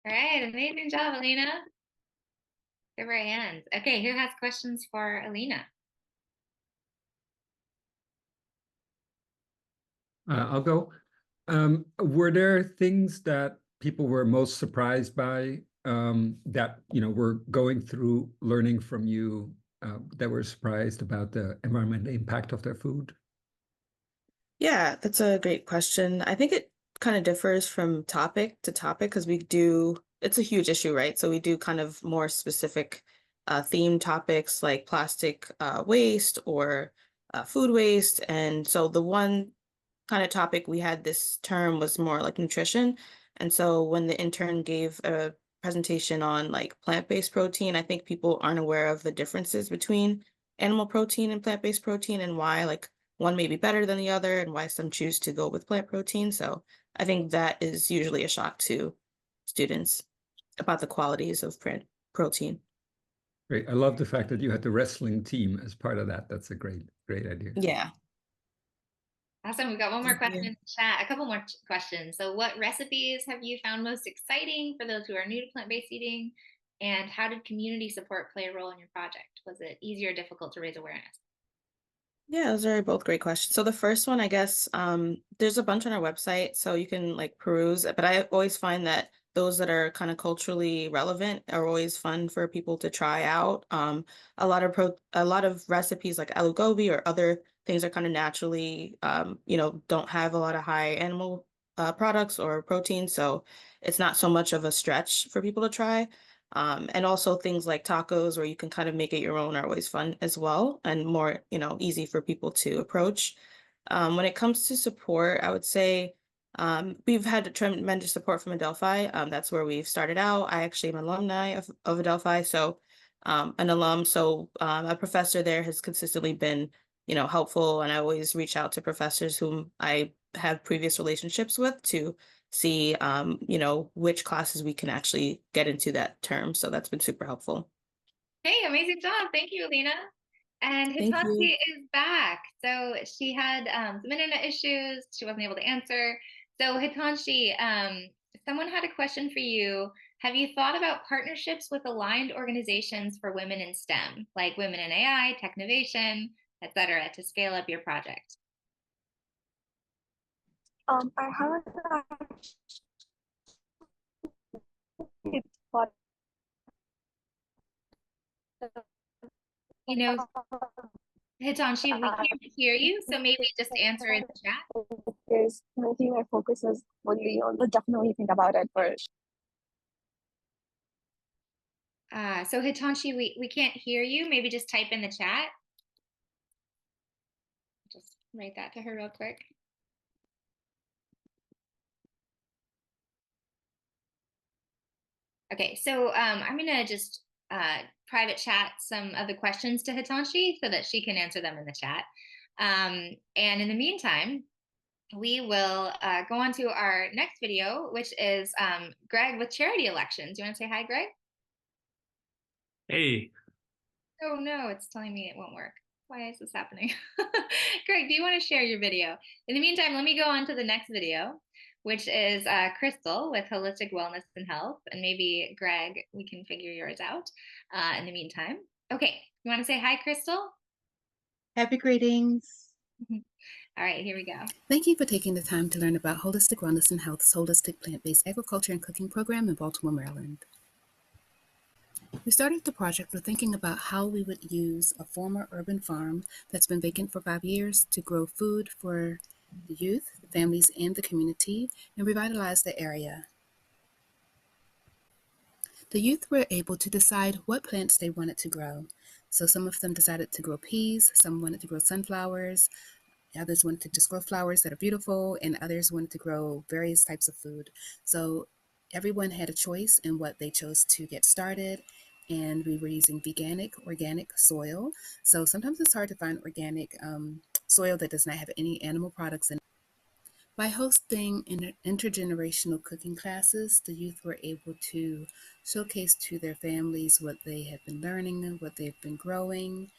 All right, amazing job, Alina. Give her a hand. Okay, who has questions for Alina? I'll go. Were there things that people were most surprised by that were going through learning from you that were surprised about the environmental impact of their food? Yeah, that's a great question. I think it kind of differs from topic to topic because it's a huge issue, right? So we do kind of more specific theme topics like plastic waste or food waste. And so the one kind of topic we had this term was more like nutrition. And so when the intern gave a presentation on like plant-based protein, I think people aren't aware of the differences between animal protein and plant-based protein and why like one may be better than the other and why some choose to go with plant protein. So I think that is usually a shock to students about the qualities of protein. Great. I love the fact that you had the wrestling team as part of that. That's a great idea. Yeah. Awesome. We've got one more question in the chat, a couple more questions. So what recipes have you found most exciting for those who are new to plant-based eating? And how did community support play a role in your project? Was it easier or difficult to raise awareness? Yeah, those are both great questions. So the first one, I guess, there's a bunch on our website, so you can like peruse, but I always find that those that are kind of culturally relevant are always fun for people to try out. A lot of recipes like aloo gobi or other things are kind of naturally, don't have a lot of high animal products or protein, so it's not so much of a stretch for people to try. And also things like tacos where you can kind of make it your own are always fun as well and more, easy for people to approach. When it comes to support, I would say we've had tremendous support from Adelphi. That's where we've started out. I actually am an alumni of Adelphi, so an alum. So a professor there has consistently been, helpful. And I always reach out to professors whom I have previous relationships with to see, which classes we can actually get into that term. So that's been super helpful. Hey, amazing job. Thank you, Alina. And Thank you. Hitanshi is back. So she had some internet issues. She wasn't able to answer. So Hitanshi, someone had a question for you. Have you thought about partnerships with aligned organizations for women in STEM, like Women in AI, Technovation, et cetera, to scale up your project? I haven't actually thought You know, Hitanshi, we can't hear you, so maybe just answer in the chat. because currently my focus is fully on, but definitely think about it first. So Hitanshi, we can't hear you. Maybe just type in the chat. Just write that to her real quick. Okay, so I'm gonna just private chat some of the questions to Hitanshi so that she can answer them in the chat. And in the meantime, we will go on to our next video, which is Greg with charity elections. You want to say hi, Greg? Hey. Oh no, it's telling me it won't work. Why is this happening? Greg, do you want to share your video? In the meantime, let me go on to the next video, which is Crystal with Holistic Wellness and Health. And maybe, Greg, we can figure yours out in the meantime. Okay, you want to say hi, Crystal? Happy greetings. All right, here we go. Thank you for taking the time to learn about Holistic Wellness and Health's holistic plant-based agriculture and cooking program in Baltimore, Maryland. We started the project with thinking about how we would use a former urban farm that's been vacant for 5 years to grow food for the youth, the families, and the community, and revitalize the area. The youth were able to decide what plants they wanted to grow. So some of them decided to grow peas, some wanted to grow sunflowers, others wanted to just grow flowers that are beautiful, and others wanted to grow various types of food. So everyone had a choice in what they chose to get started, and we were using organic soil. So sometimes it's hard to find organic soil that does not have any animal products in it. By hosting intergenerational cooking classes, the youth were able to showcase to their families what they have been learning, what they've been growing,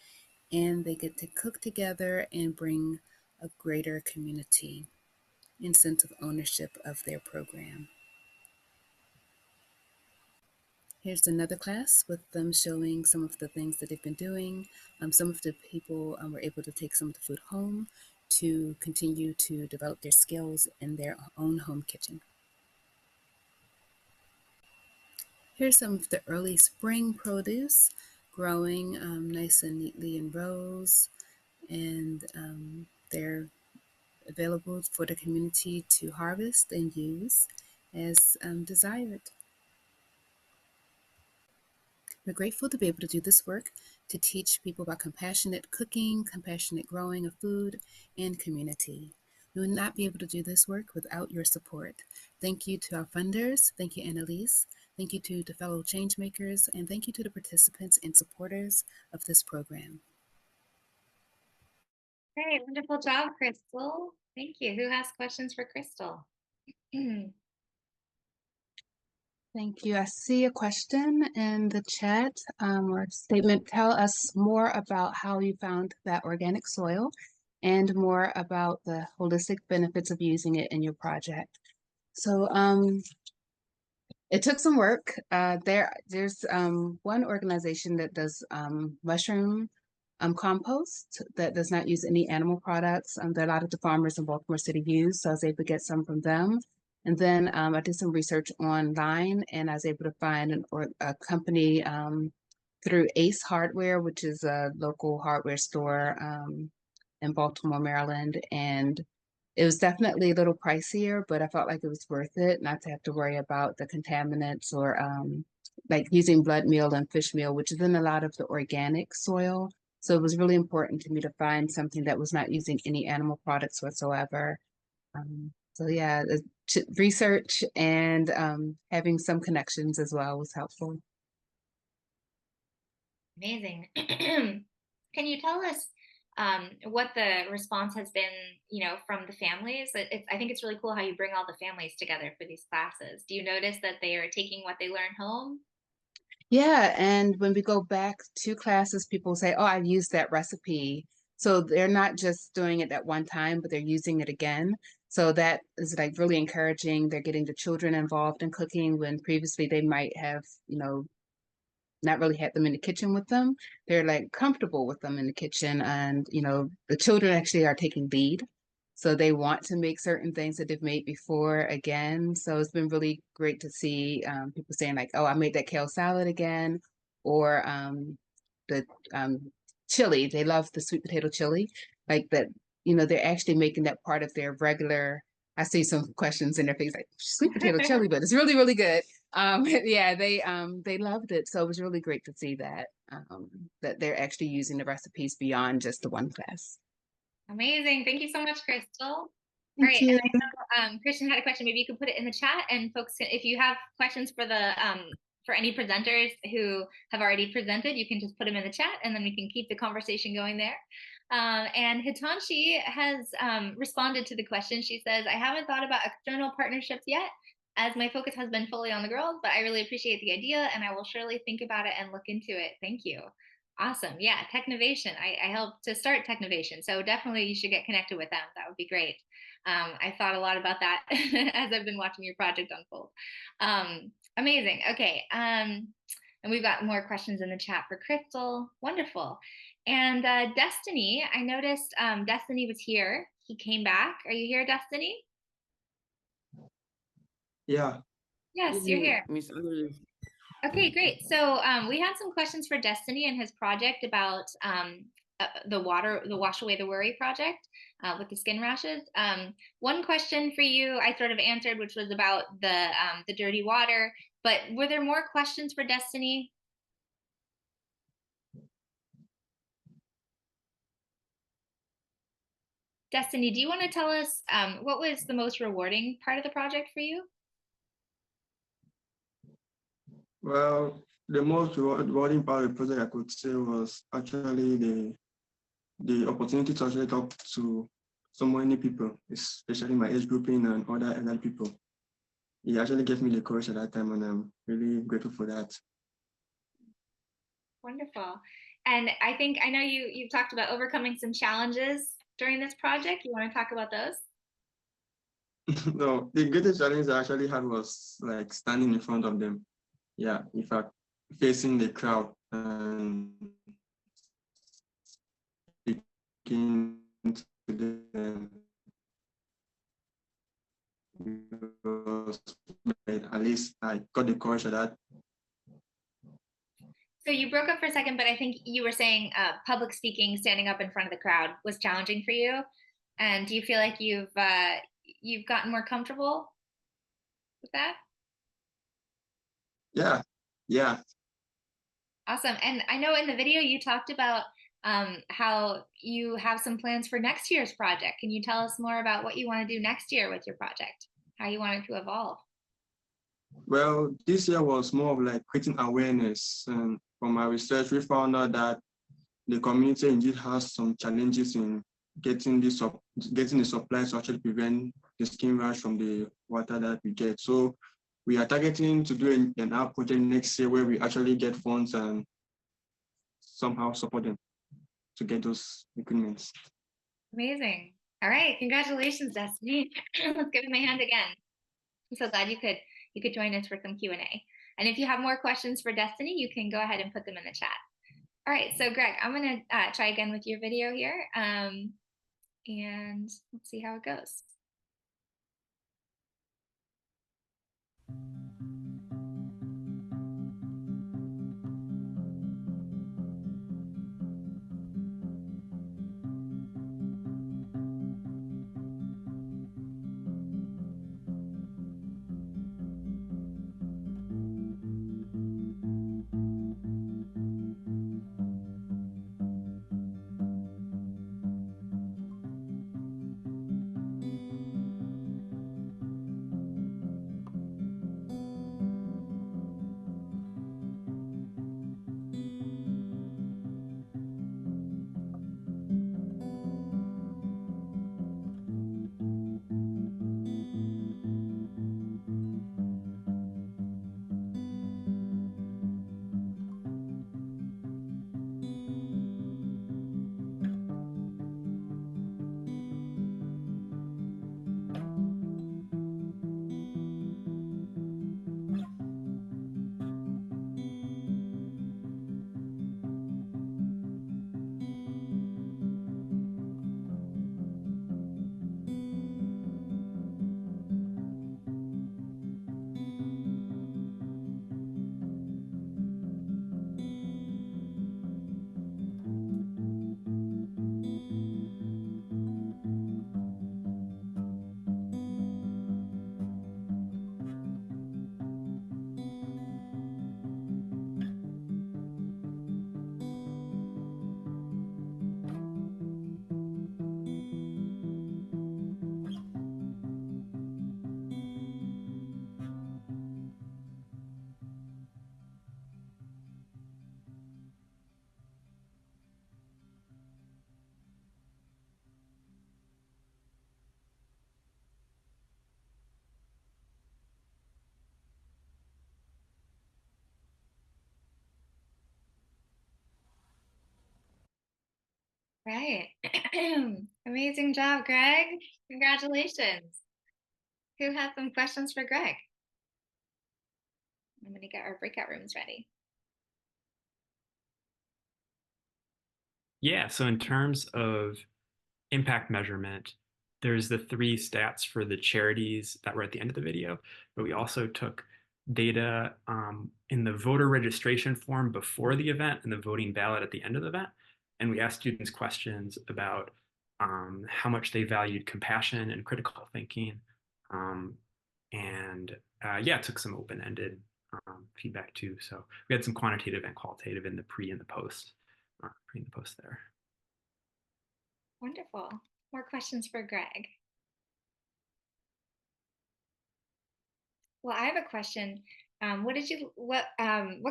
and they get to cook together and bring a greater community and sense of ownership of their program. Here's another class with them showing some of the things that they've been doing. Some of the people were able to take some of the food home to continue to develop their skills in their own home kitchen. Here's some of the early spring produce growing nice and neatly in rows, and they're available for the community to harvest and use as desired. We're grateful to be able to do this work to teach people about compassionate cooking, compassionate growing of food, and community. We would not be able to do this work without your support. Thank you to our funders. Thank you, Annalise. Thank you to the fellow changemakers, and thank you to the participants and supporters of this program. Great, wonderful job, Crystal. Thank you. Who has questions for Crystal? Thank you. I see a question in the chat or statement. Tell us more about how you found that organic soil and more about the holistic benefits of using it in your project. So it took some work. There's one organization that does mushroom compost that does not use any animal products that a lot of the farmers in Baltimore City use. So I was able to get some from them. And then I did some research online, and I was able to find a company through Ace Hardware, which is a local hardware store in Baltimore, Maryland. And it was definitely a little pricier, but I felt like it was worth it not to have to worry about the contaminants or like using blood meal and fish meal, which is in a lot of the organic soil. So it was really important to me to find something that was not using any animal products whatsoever. So yeah, research and having some connections as well was helpful. Amazing. Can you tell us what the response has been, from the families. I think it's really cool how you bring all the families together for these classes. Do you notice that they are taking what they learn home? Yeah, and when we go back to classes, people say, "Oh, I've used that recipe." So they're not just doing it at one time, but they're using it again. So that is like really encouraging. They're getting the children involved in cooking when previously they might have, not really had them in the kitchen with them. They're like comfortable with them in the kitchen, and the children actually are taking lead. So they want to make certain things that they've made before again. So it's been really great to see people saying like, "Oh, I made that kale salad again," or the chili. They love the sweet potato chili, like that. They're actually making that part of their regular. I see some questions in their face like sweet potato chili, but it's really, really good. Yeah, they loved it. So it was really great to see that that they're actually using the recipes beyond just the one class. Amazing. Thank you so much, Crystal. All Thank right. you. I know, Christian had a question. Maybe you could put it in the chat, and folks, if you have questions for any presenters who have already presented, you can just put them in the chat, and then we can keep the conversation going there. And Hitanshi has responded to the question. She says, "I haven't thought about external partnerships yet, as my focus has been fully on the girls, but I really appreciate the idea, and I will surely think about it and look into it. Thank you." Awesome. Yeah, Technovation. I helped to start Technovation, so definitely you should get connected with them. That would be great. I thought a lot about that as I've been watching your project unfold. Amazing. Okay. And we've got more questions in the chat for Crystal. Wonderful. And Destiny, I noticed Destiny was here. He came back. Are you here, Destiny? Yeah. Yes, you're here. Okay, great. So we had some questions for Destiny and his project about the Wash Away the Worry project with the skin rashes. One question for you I sort of answered, which was about the dirty water. But were there more questions for Destiny? Destiny, do you want to tell us what was the most rewarding part of the project for you? Well, the most rewarding part of the project I could say was actually the opportunity to actually talk to so many people, especially my age grouping and other elderly people. It actually gave me the courage at that time, and I'm really grateful for that. Wonderful. And I know you've talked about overcoming some challenges during this project. You want to talk about those? No, the greatest challenge I actually had was like standing in front of them. Yeah, in fact, facing the crowd and speaking to them. At least I got the courage of that. So you broke up for a second, but I think you were saying public speaking, standing up in front of the crowd was challenging for you. And do you feel like you've gotten more comfortable with that? Yeah, yeah. Awesome. And I know in the video you talked about how you have some plans for next year's project. Can you tell us more about what you want to do next year with your project? How you want it to evolve? Well, this year was more of like creating awareness. And from my research, we found out that the community indeed has some challenges in getting the supplies to actually prevent the skin rash from the water that we get. So we are targeting to do an app project next year where we actually get funds and somehow support them to get those equipments. Amazing. All right. Congratulations, Destiny. Let's give him a hand again. I'm so glad you could join us for some Q&A. And if you have more questions for Destiny, you can go ahead and put them in the chat. All right, so Greg, I'm gonna try again with your video here, and let's see how it goes. Right. Amazing job, Greg. Congratulations. Who has some questions for Greg? I'm going to get our breakout rooms ready. Yeah, so in terms of impact measurement, there's the 3 stats for the charities that were at the end of the video, but we also took data in the voter registration form before the event and the voting ballot at the end of the event. And we asked students questions about how much they valued compassion and critical thinking. Yeah, took some open-ended feedback too. So we had some quantitative and qualitative in the pre and the post there. Wonderful. More questions for Greg. Well, I have a question. What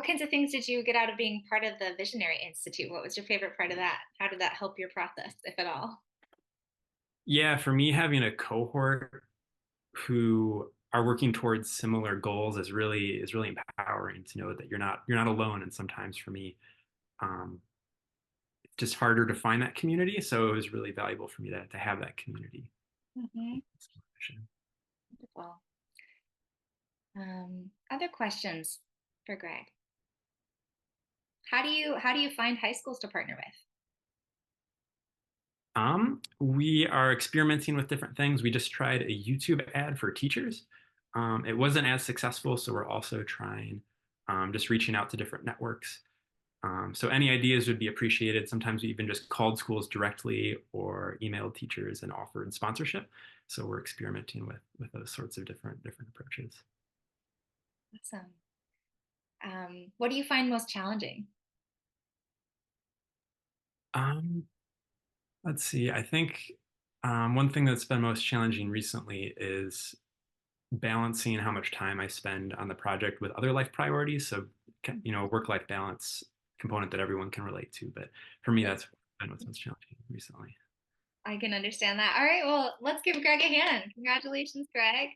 kinds of things did you get out of being part of the Visionary Institute? What was your favorite part of that? How did that help your process, if at all? Yeah, for me, having a cohort who are working towards similar goals is really empowering to know that you're not alone. And sometimes for me, it's just harder to find that community. So it was really valuable for me to have that community. Mm-hmm. Wonderful. Other questions for Greg? How do you find high schools to partner with? We are experimenting with different things. We just tried a YouTube ad for teachers. It wasn't as successful, so we're also trying just reaching out to different networks. So any ideas would be appreciated. Sometimes we even just called schools directly or emailed teachers and offered sponsorship. So we're experimenting with those sorts of different approaches. Awesome. What do you find most challenging? Let's see. I think one thing that's been most challenging recently is balancing how much time I spend on the project with other life priorities. So, work-life balance component that everyone can relate to. But for me, that's been what's most challenging recently. I can understand that. All right, well, let's give Greg a hand. Congratulations, Greg.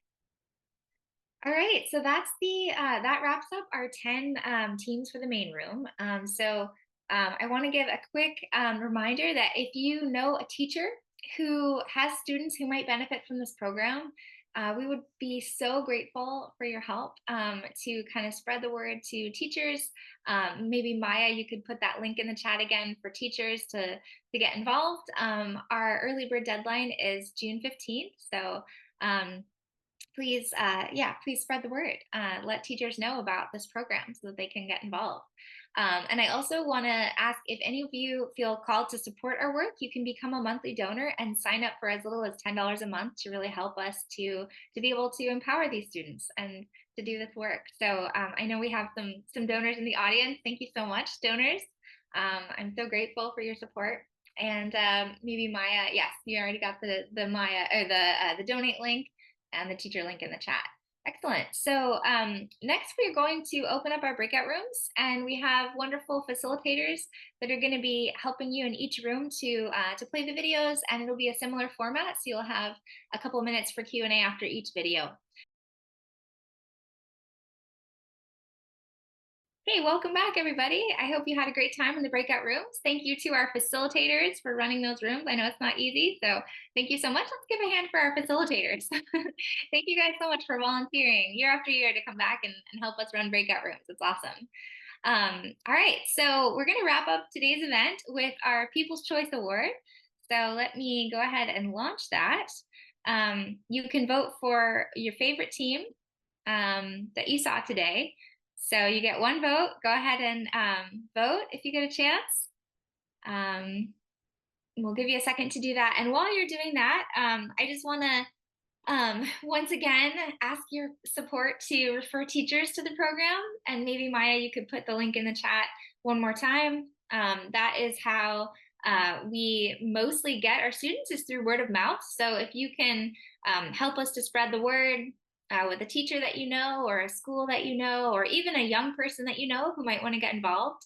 All right, so that's that wraps up our 10 teams for the main room. I want to give a quick reminder that if you know a teacher who has students who might benefit from this program, we would be so grateful for your help to kind of spread the word to teachers. Maybe Maya, you could put that link in the chat again for teachers to get involved. Our early bird deadline is June 15th, so please, please spread the word. Let teachers know about this program so that they can get involved. And I also want to ask if any of you feel called to support our work, you can become a monthly donor and sign up for as little as $10 a month to really help us to be able to empower these students and to do this work. So I know we have some donors in the audience. Thank you so much, donors. I'm so grateful for your support. And maybe Maya, yes, you already got the Maya or the donate link and the teacher link in the chat. Excellent. So next we're going to open up our breakout rooms, and we have wonderful facilitators that are going to be helping you in each room to play the videos, and it'll be a similar format. So you'll have a couple of minutes for Q&A after each video. Hey, welcome back, everybody. I hope you had a great time in the breakout rooms. Thank you to our facilitators for running those rooms. I know it's not easy, so thank you so much. Let's give a hand for our facilitators. Thank you guys so much for volunteering year after year to come back and help us run breakout rooms. It's awesome. All right, so we're going to wrap up today's event with our People's Choice Award. So let me go ahead and launch that. You can vote for your favorite team that you saw today. So you get one vote. Go ahead and vote if you get a chance. We'll give you a second to do that. And while you're doing that, I just want to once again ask your support to refer teachers to the program. And maybe Maya, you could put the link in the chat one more time. That is how we mostly get our students, is through word of mouth. So if you can help us to spread the word, with a teacher that you know, or a school that you know, or even a young person that you know who might want to get involved.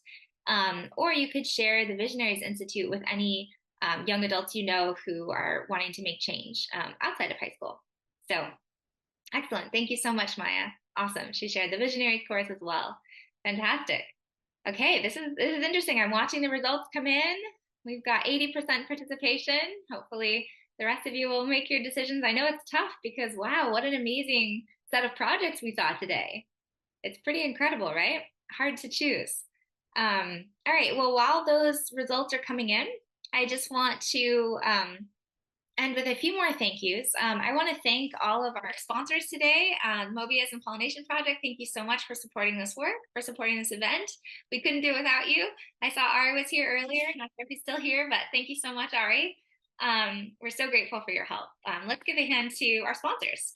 Or you could share the Visionaries Institute with any young adults you know who are wanting to make change outside of high school. So excellent. Thank you so much, Maya. Awesome. She shared the Visionaries course as well. Fantastic. Okay, this is interesting. I'm watching the results come in. We've got 80% participation. Hopefully the rest of you will make your decisions. I know it's tough because wow, what an amazing set of projects we saw today. It's pretty incredible, right? Hard to choose. All right, well, while those results are coming in, I just want to end with a few more thank yous. I want to thank all of our sponsors today, Mobius and Pollination Project. Thank you so much for supporting this work, for supporting this event. We couldn't do it without you. I saw Ari was here earlier. Not sure if he's still here, but thank you so much, Ari. We're so grateful for your help. Let's give a hand to our sponsors.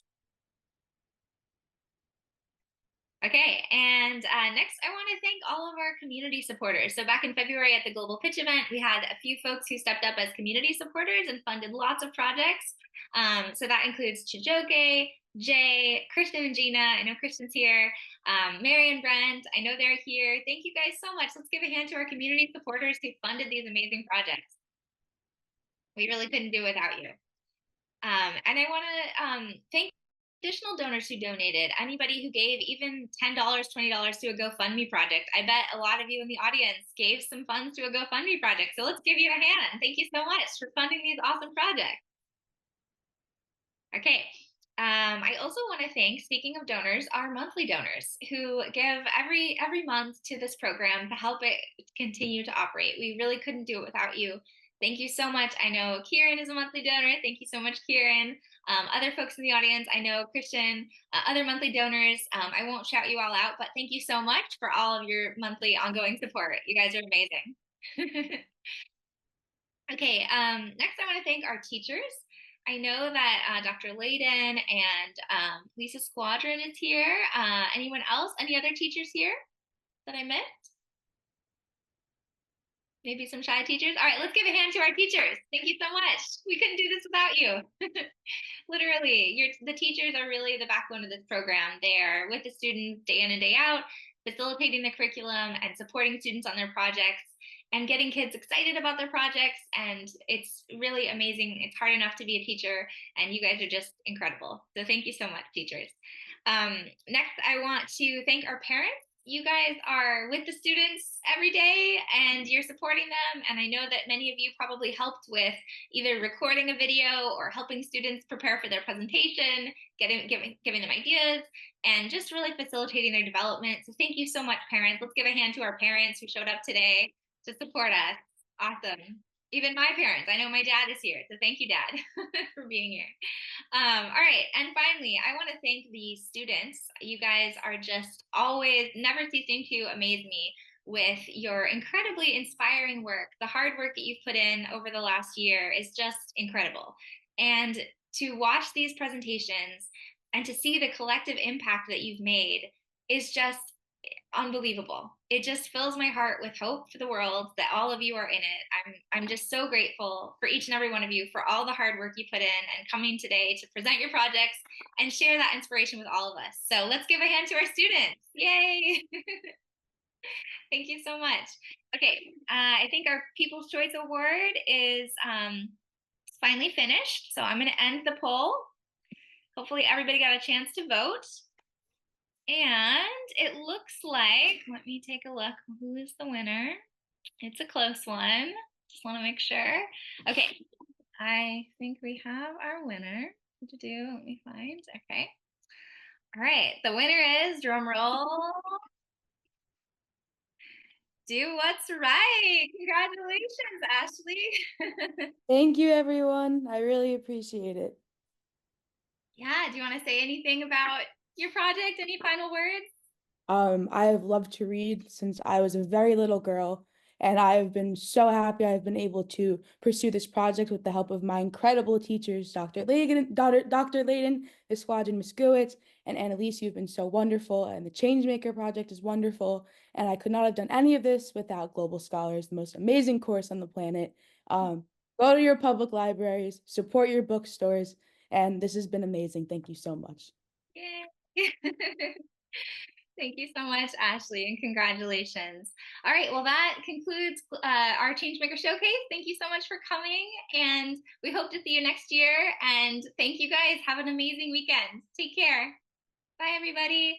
Okay, and next I want to thank all of our community supporters. So back in February at the Global Pitch event, we had a few folks who stepped up as community supporters and funded lots of projects. So that includes Chijoke, Jay, Christian and Gina. I know Christian's here. Mary and Brent, I know they're here. Thank you guys so much. Let's give a hand to our community supporters who funded these amazing projects. We really couldn't do it without you. And I want to thank additional donors who donated, anybody who gave even $10, $20 to a GoFundMe project. I bet a lot of you in the audience gave some funds to a GoFundMe project. So let's give you a hand. Thank you so much for funding these awesome projects. Okay. I also want to thank, speaking of donors, our monthly donors who give every month to this program to help it continue to operate. We really couldn't do it without you. Thank you so much. I know Kieran is a monthly donor. Thank you so much, Kieran. Other folks in the audience, I know Christian, other monthly donors. I won't shout you all out, but thank you so much for all of your monthly ongoing support. You guys are amazing. Okay, next I want to thank our teachers. I know that Dr. Layden and Lisa Squadron is here. Anyone else? Any other teachers here that I missed? Maybe some shy teachers? All right, let's give a hand to our teachers. Thank you so much. We couldn't do this without you. Literally, the teachers are really the backbone of this program. They are with the students day in and day out, facilitating the curriculum and supporting students on their projects and getting kids excited about their projects. And it's really amazing. It's hard enough to be a teacher, and you guys are just incredible. So thank you so much, teachers. Next, I want to thank our parents. You guys are with the students every day and you're supporting them. And I know that many of you probably helped with either recording a video or helping students prepare for their presentation, giving them ideas, and just really facilitating their development. So thank you so much, parents. Let's give a hand to our parents who showed up today to support us. Awesome. Even my parents. I know my dad is here. So thank you, Dad, for being here. All right. And finally, I want to thank the students. You guys are just always never ceasing to amaze me with your incredibly inspiring work. The hard work that you've put in over the last year is just incredible. And to watch these presentations and to see the collective impact that you've made is just unbelievable. It just fills my heart with hope for the world that all of you are in it. I'm just so grateful for each and every one of you for all the hard work you put in and coming today to present your projects and share that inspiration with all of us. So let's give a hand to our students. Yay! Thank you so much. Okay, I think our People's Choice Award is finally finished. So I'm going to end the poll. Hopefully everybody got a chance to vote. And it looks like, let me take a look. Who is the winner? It's a close one. Just want to make sure. Okay, I think we have our winner. What to do? Let me find. Okay. All right, the winner is, drum roll, Do What's Right. Congratulations, Ashley. Thank you, everyone. I really appreciate it. Yeah, do you want to say anything about your project? Any final words? I have loved to read since I was a very little girl, and I have been so happy I've been able to pursue this project with the help of my incredible teachers, Dr. Layden, Ms. Squadron, Ms. Gowitz, and Annalise. You've been so wonderful, and the Changemaker project is wonderful, and I could not have done any of this without Global Scholars, the most amazing course on the planet. Go to your public libraries, support your bookstores, and this has been amazing. Thank you so much. Yay. Thank you so much, Ashley, and congratulations. All right, well, that concludes our Changemaker Showcase. Thank you so much for coming, and we hope to see you next year. And thank you guys. Have an amazing weekend. Take care. Bye, everybody.